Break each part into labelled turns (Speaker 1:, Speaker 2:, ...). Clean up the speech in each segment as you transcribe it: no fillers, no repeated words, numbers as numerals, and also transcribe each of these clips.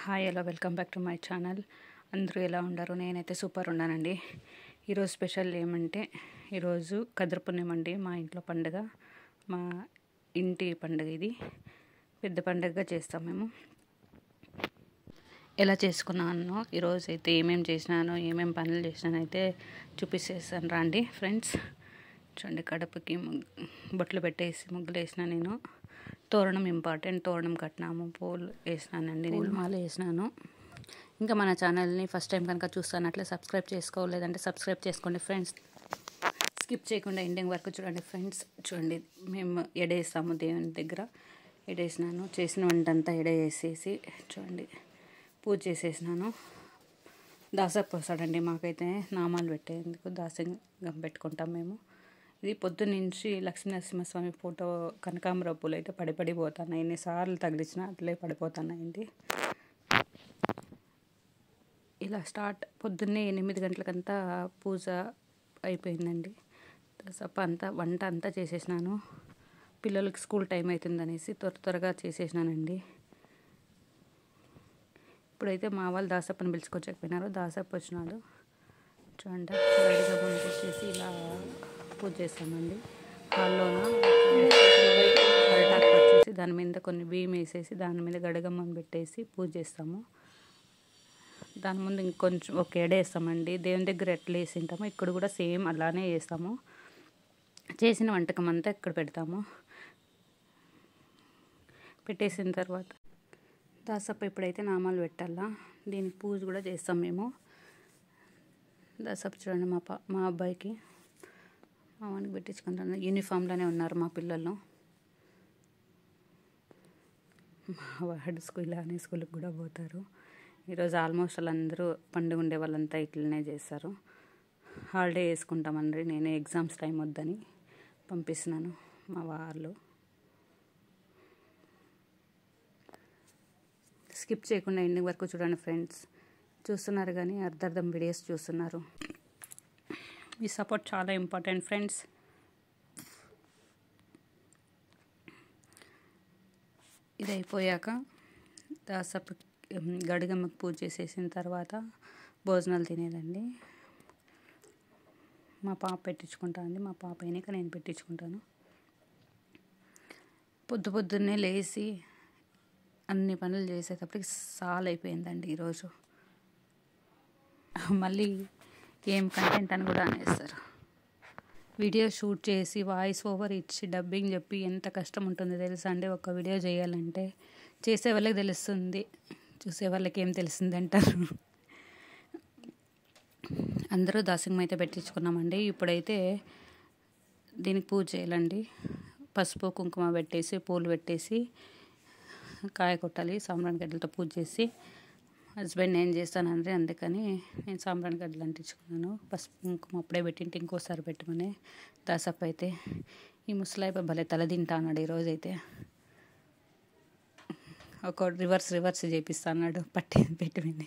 Speaker 1: Hi hello welcome back to my channel. అందరూ ఎలా ఉన్నారు? నేనైతే సూపర్ ఉన్నానండి. ఈరోజు స్పెషల్ ఏమంటే ఈరోజు కద్ర పుణ్యం అండి. మా ఇంట్లో పండుగ, మా ఇంటి పండుగ. ఇది పెద్ద పండుగగా చేస్తాం మేము. ఎలా చేసుకున్నానో ఈరోజు అయితే ఏమేమి చేసినానో ఏమేమి పనులు చేసినానో అయితే చూపిస్తాను రండి ఫ్రెండ్స్. చూడండి, కడపకి బొట్లు పెట్టేసి ముగ్గులు వేసిన నేను. తోరణం ఇంపార్టెంట్, తోరణం కట్టినాము, పూలు వేసినానండి, నేను మాల వేసినాను. ఇంకా మన ఛానల్ని ఫస్ట్ టైం కనుక చూస్తున్నట్లే సబ్స్క్రైబ్ చేసుకోలేదంటే సబ్స్క్రైబ్ చేసుకోండి ఫ్రెండ్స్. స్కిప్ చేయకుండా ఎండింగ్ వరకు చూడండి ఫ్రెండ్స్. చూడండి, మేము ఎడేస్తాము దేవుని దగ్గర. ఎడేసినాను, చేసిన వంట అంతా ఎడేసేసి చూడండి పూజ చేసేసినాను. దాసప్ప వస్తాడండి మాకైతే నామాలు పెట్టేందుకు, దాసంగం పెట్టుకుంటాం మేము. ఇది పొద్దున్నుంచి లక్ష్మీనరసింహస్వామి ఫోటో కనకాంబర పూలు అయితే పడిపోతున్నాయి. ఎన్నిసార్లు తగిలించినా అట్లే పడిపోతున్నాయండి. ఇలా స్టార్ట్ పొద్దున్నే 8 గంటలకంతా పూజ అయిపోయిందండి. దాసప్ప అంతా వంట అంతా చేసేసినాను. పిల్లలకి స్కూల్ టైం అవుతుందనేసి త్వరగా చేసేసినానండి. ఇప్పుడైతే మా వాళ్ళు దాసప్పని పిలుచుకొచ్చకపోయినారు. దాసప్ప వచ్చినాడు. చూడండి, రెడీగా పంపించేసి ఇలా పూజ చేస్తామండి. హాల్లోన అరటాకు వచ్చేసి దాని మీద కొన్ని బియ్యం వేసేసి దాని మీద గడగమ్మని పెట్టేసి పూజ చేస్తాము. దాని ముందు ఇంకొంచెం ఒక ఎడేస్తామండి. దేవుని దగ్గర ఎట్లా వేసింటామో ఇక్కడ కూడా సేమ్ అలానే వేస్తాము. చేసిన వంటకం అంతా ఇక్కడ పెడతాము. పెట్టేసిన తర్వాత దాసప్ప ఇప్పుడైతే నామాలు పెట్టాలా. దీనికి పూజ కూడా చేస్తాం మేము. దాసప్ప చూడండి, మా అబ్బాయికి మా వానికి పెట్టించుకుంటాను. యూనిఫామ్లోనే ఉన్నారు మా పిల్లలు. మా వాడు స్కూల్కి కూడా పోతారు. ఈరోజు ఆల్మోస్ట్ వాళ్ళందరూ పండుగ ఉండే వాళ్ళంతా ఇట్లనే చేస్తారు. హాలిడే వేసుకుంటామండి. నేను ఎగ్జామ్స్ టైం వద్దని పంపిస్తున్నాను మా వాళ్ళు. స్కిప్ చేయకుండా ఎండింగ్ వరకు చూడండి ఫ్రెండ్స్. చూస్తున్నారు కానీ అర్ధం వీడియోస్ చూస్తున్నారు. మీ సపోర్ట్ చాలా ఇంపార్టెంట్ ఫ్రెండ్స్. ఇది అయిపోయాక దాసప్ప గడిగమ్మకి పూజ చేసేసిన తర్వాత భోజనాలు తినేదండి. మా పాప పెట్టించుకుంటానండి. మా పాప అయినాక నేను పెట్టించుకుంటాను. పొద్దున్నే లేచి అన్ని పనులు చేసేటప్పటికి చాలా అయిపోయిందండి ఈరోజు. మళ్ళీ ఏం కంటెంట్ అని కూడా అనేస్తారు. వీడియో షూట్ చేసి వాయిస్ ఓవర్ ఇచ్చి డబ్బింగ్ చెప్పి ఎంత కష్టం ఉంటుందో తెలుసా అండి. ఒక వీడియో చేయాలంటే చేసే వాళ్ళకి తెలుస్తుంది, చూసే వాళ్ళకి ఏం తెలుస్తుంది అంటారు. అందరూ దాసింగం అయితే పెట్టించుకున్నామండి. ఇప్పుడైతే దీనికి పూజ చేయాలండి. పసుపు కుంకుమ పెట్టేసి పూలు పెట్టేసి కాయ కొట్టాలి. సాంబ్రాణి గడ్డలతో పూజ చేసి హస్బెండ్ నేను చేస్తానండి, అందుకని నేను సాంబ్రాణి గడ్డలు అంటించుకున్నాను. పసుపు కుంకుమ అప్పుడే పెట్టింటే ఇంకోసారి పెట్టమని. దాసప్ప అయితే ఈ ముసలాయిపై భలే తల తింటా అన్నాడు ఈరోజైతే. ఒక రివర్స్ చేపిస్తా అన్నాడు పెట్టింది.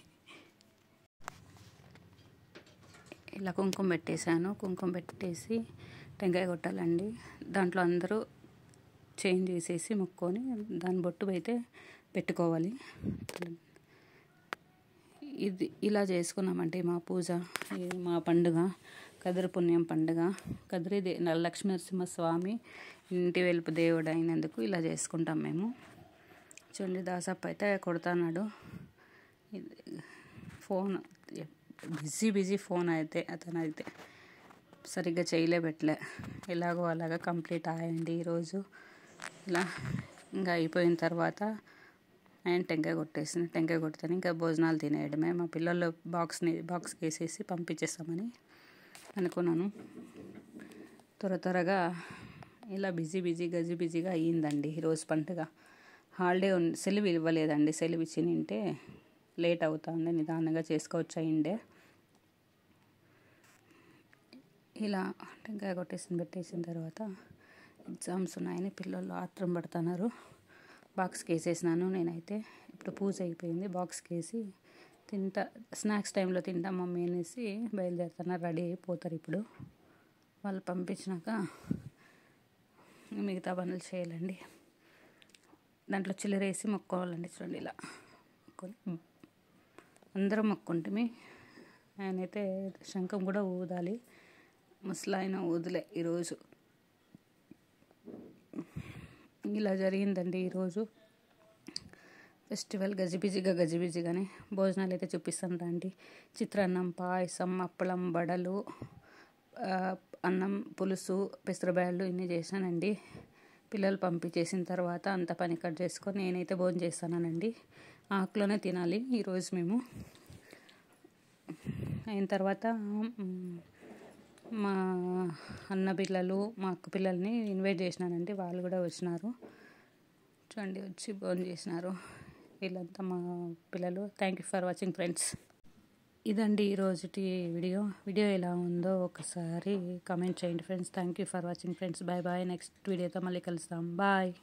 Speaker 1: ఇలా కుంకుమ పెట్టేశాను. కుంకుమ పెట్టేసి టెంకాయ కొట్టాలండి. దాంట్లో అందరూ చేంజ్ చేసేసి మొక్కొని దాని బొట్టు అయితే పెట్టుకోవాలి. ఇది ఇలా చేసుకున్నామంటే మా పూజ, మా పండుగ కద్ర పుణ్యం పండుగ. కద్రి లక్ష్మీనరసింహస్వామి ఇంటి వెలుపు దేవుడు అయినందుకు ఇలా చేసుకుంటాం మేము. చూడండి, దాసప్ప అయితే కొడుతున్నాడు. ఫోన్ బిజీ ఫోన్ అయితే అతను అయితే సరిగ్గా చేయలేబెట్టలే. ఎలాగో అలాగా కంప్లీట్ అయ్యండి ఈరోజు. ఇలా ఇంకా అయిపోయిన తర్వాత ఆయన టెంకాయ కొడితేనే ఇంకా భోజనాలు తినేయడమే. మా పిల్లలు బాక్స్కి వేసేసి పంపించేస్తామని అనుకున్నాను. త్వరగా ఇలా బిజీగా అయ్యిందండి ఈరోజు పండుగ. హాలిడే సెలవు ఇవ్వలేదండి. సెలవు ఇచ్చి నింటే లేట్ అవుతుంది, నిదానంగా చేసుకోవచ్చు అయిండే. ఇలా టెంకాయ పెట్టేసిన తర్వాత ఎగ్జామ్స్ ఉన్నాయని పిల్లలు ఆత్రం పడుతున్నారు. బాక్స్కి వేసేసినాను నేనైతే. ఇప్పుడు పూజ అయిపోయింది. బాక్స్కి వేసి స్నాక్స్ టైంలో తింటా మమ్మీ అనేసి బయలుదేరుతున్నారు. రెడీ అయిపోతారు ఇప్పుడు. వాళ్ళు పంపించినాక మిగతా పనులు చేయాలండి. దాంట్లో చిల్లర వేసి మొక్కోవాలండి. చూడండి, ఇలా అందరం మొక్కుంటే ఆయనైతే శంఖం కూడా ఊదాలి, ముసలాయన ఊదలే ఈరోజు. ఇలా జరిగిందండి ఈరోజు ఫెస్టివల్. గజిబిజిగానే భోజనాలు అయితే చూపిస్తాను రండి. చిత్రాన్నం, పాయసం, అప్పలం, వడలు, అన్నం, పులుసు, పెసరబ్యాళ్ళు ఇన్ని చేశానండి. పిల్లలు పంపించేసిన తర్వాత అంత పని కట్ చేసుకొని నేనైతే భోజనం చేస్తానండి. ఆకులోనే తినాలి ఈరోజు మేము. అయిన తర్వాత మా అన్న పిల్లలు, మా అక్క పిల్లల్ని ఇన్వైట్ చేసినానండి. వాళ్ళు కూడా వచ్చినారు. చూడండి, వచ్చి భోజనం చేసినారు. వీళ్ళంతా మా పిల్లలు. Thank you for watching friends. ఇదండి ఈరోజుటి వీడియో ఎలా ఉందో ఒకసారి కామెంట్ చేయండి friends. Thank you for watching friends. Bye bye. Next వీడియోతో మళ్ళీ కలుస్తాం. బాయ్.